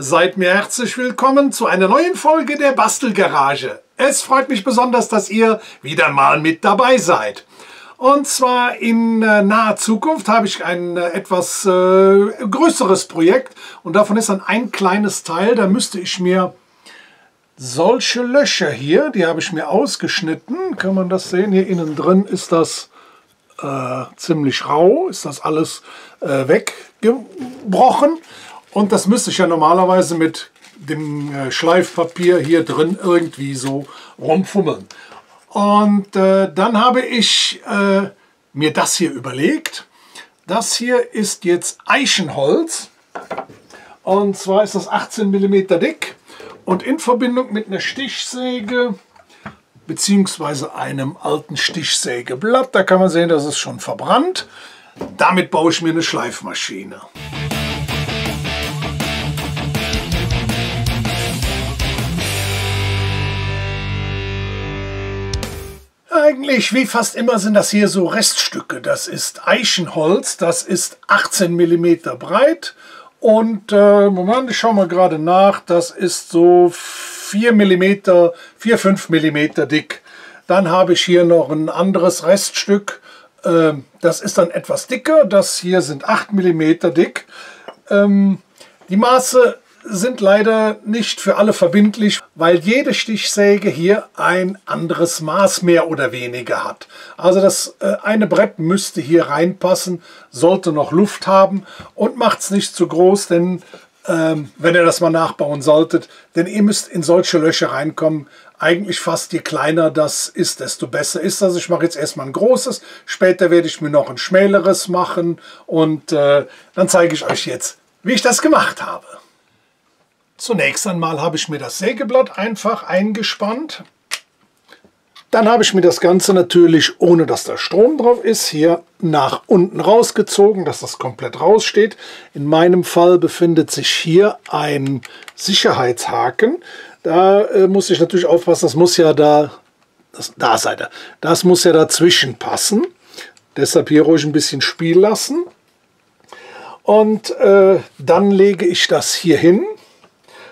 Seid mir herzlich willkommen zu einer neuen Folge der Bastelgarage. Es freut mich besonders, dass ihr wieder mal mit dabei seid. Und zwar in naher Zukunft habe ich ein etwas größeres Projekt und davon ist dann ein kleines Teil. Da müsste ich mir solche Löcher hier, die habe ich mir ausgeschnitten. Kann man das sehen? Hier innen drin ist das ziemlich rau, ist das alles weggebrochen. Und das müsste ich ja normalerweise mit dem Schleifpapier hier drin irgendwie so rumfummeln. Und dann habe ich mir das hier überlegt. Das hier ist jetzt Eichenholz. Und zwar ist das 18 mm dick. Und in Verbindung mit einer Stichsäge bzw. einem alten Stichsägeblatt, da kann man sehen, das ist schon verbrannt. Damit baue ich mir eine Schleifmaschine. Eigentlich, wie fast immer, sind das hier so Reststücke. Das ist Eichenholz, das ist 18 mm breit und, Moment, ich schaue mal gerade nach, das ist so 4 mm, 5 mm dick. Dann habe ich hier noch ein anderes Reststück, das ist dann etwas dicker, das hier sind 8 mm dick. Die Maße sind leider nicht für alle verbindlich, weil jede Stichsäge hier ein anderes Maß mehr oder weniger hat. Also das eine Brett müsste hier reinpassen, sollte noch Luft haben und macht es nicht zu groß, denn wenn ihr das mal nachbauen solltet, denn ihr müsst in solche Löcher reinkommen. Eigentlich fast je kleiner das ist, desto besser ist das. Ich mache jetzt erstmal ein großes, später werde ich mir noch ein schmäleres machen und dann zeige ich euch jetzt, wie ich das gemacht habe. Zunächst einmal habe ich mir das Sägeblatt einfach eingespannt. Dann habe ich mir das Ganze natürlich, ohne dass da Strom drauf ist, hier nach unten rausgezogen, dass das komplett raussteht. In meinem Fall befindet sich hier ein Sicherheitshaken. Da muss ich natürlich aufpassen, das muss ja das muss ja dazwischen passen. Deshalb hier ruhig ein bisschen Spiel lassen. Und dann lege ich das hier hin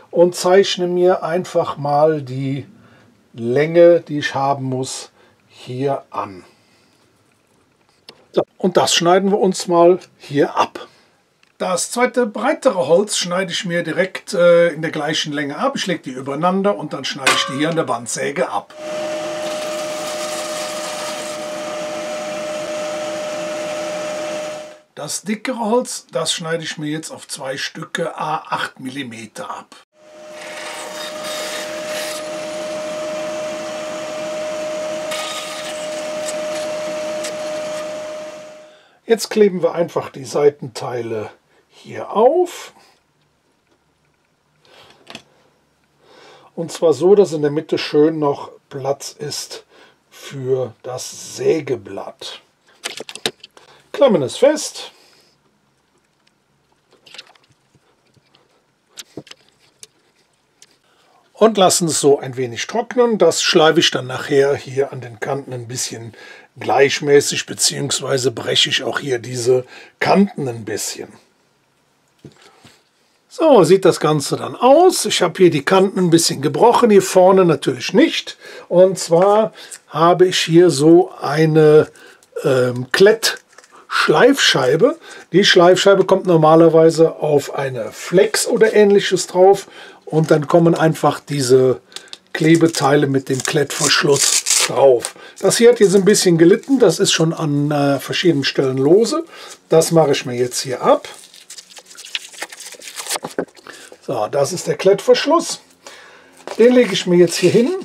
und zeichne mir einfach mal die Länge, die ich haben muss, hier an. So, und das schneiden wir uns mal hier ab. Das zweite breitere Holz schneide ich mir direkt in der gleichen Länge ab. Ich lege die übereinander und dann schneide ich die hier an der Bandsäge ab. Das dickere Holz, das schneide ich mir jetzt auf 2 Stücke à 8 mm ab. Jetzt kleben wir einfach die Seitenteile hier auf. Und zwar so, dass in der Mitte schön noch Platz ist für das Sägeblatt. Klammern es fest. Und lassen es so ein wenig trocknen. Das schleife ich dann nachher hier an den Kanten ein bisschen gleichmäßig, beziehungsweise breche ich auch hier diese Kanten ein bisschen. So sieht das Ganze dann aus. Ich habe hier die Kanten ein bisschen gebrochen, hier vorne natürlich nicht. Und zwar habe ich hier so eine Klettschleifscheibe. Die Schleifscheibe kommt normalerweise auf eine Flex oder ähnliches drauf. Und dann kommen einfach diese Klebeteile mit dem Klettverschluss drauf. Das hier hat jetzt ein bisschen gelitten, das ist schon an verschiedenen Stellen lose. Das mache ich mir jetzt hier ab. So, das ist der Klettverschluss. Den lege ich mir jetzt hier hin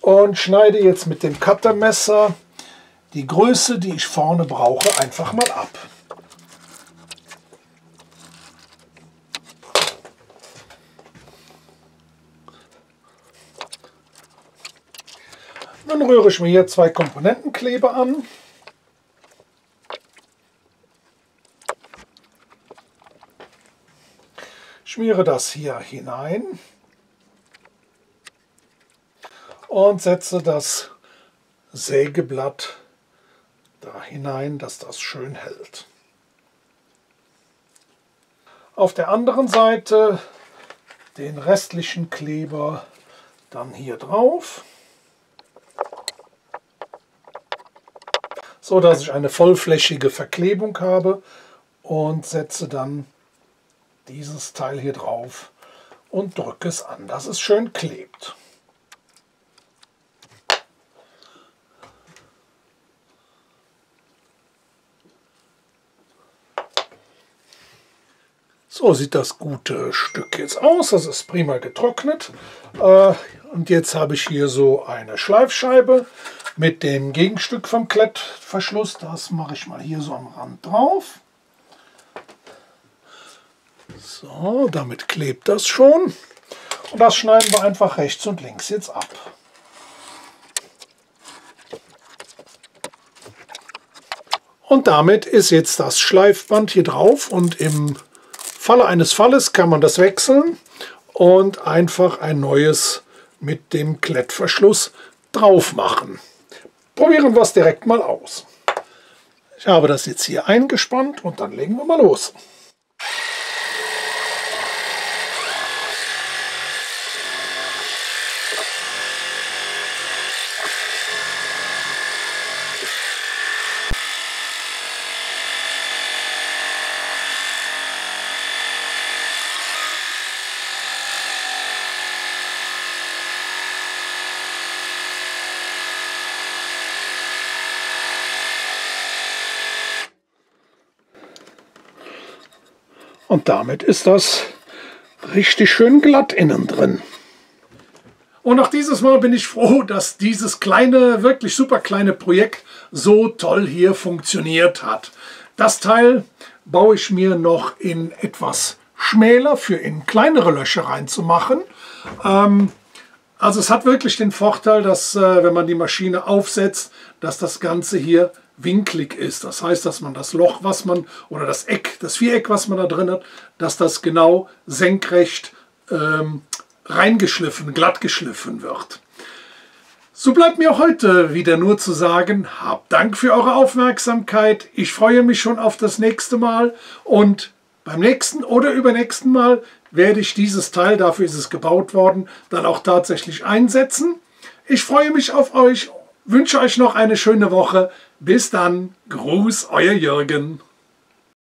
und schneide jetzt mit dem Cuttermesser die Größe, die ich vorne brauche, einfach mal ab. Dann rühre ich mir hier 2 Komponentenkleber an. Schmiere das hier hinein und setze das Sägeblatt da hinein, dass das schön hält. Auf der anderen Seite den restlichen Kleber dann hier drauf, so dass ich eine vollflächige Verklebung habe, und setze dann dieses Teil hier drauf und drücke es an, dass es schön klebt. So sieht das gute Stück jetzt aus. Das ist prima getrocknet. Und jetzt habe ich hier so eine Schleifscheibe mit dem Gegenstück vom Klettverschluss. Das mache ich mal hier so am Rand drauf. So, damit klebt das schon. Und das schneiden wir einfach rechts und links jetzt ab. Und damit ist jetzt das Schleifband hier drauf, und im Falle eines Falles kann man das wechseln und einfach ein neues mit dem Klettverschluss drauf machen. Probieren wir es direkt mal aus. Ich habe das jetzt hier eingespannt und dann legen wir mal los. Und damit ist das richtig schön glatt innen drin. Und auch dieses Mal bin ich froh, dass dieses kleine, wirklich super kleine Projekt so toll hier funktioniert hat. Das Teil baue ich mir noch in etwas schmäler, für in kleinere Löcher reinzumachen. Also es hat wirklich den Vorteil, dass wenn man die Maschine aufsetzt, dass das Ganze hier winklig ist. Das heißt, dass man das Loch, was man, oder das Eck, das Viereck, was man da drin hat, dass das genau senkrecht reingeschliffen, glatt geschliffen wird. So bleibt mir heute wieder nur zu sagen, habt Dank für eure Aufmerksamkeit. Ich freue mich schon auf das nächste Mal, und beim nächsten oder übernächsten Mal werde ich dieses Teil, dafür ist es gebaut worden, dann auch tatsächlich einsetzen. Ich freue mich auf euch, wünsche euch noch eine schöne Woche. Bis dann, Gruß, euer Jürgen.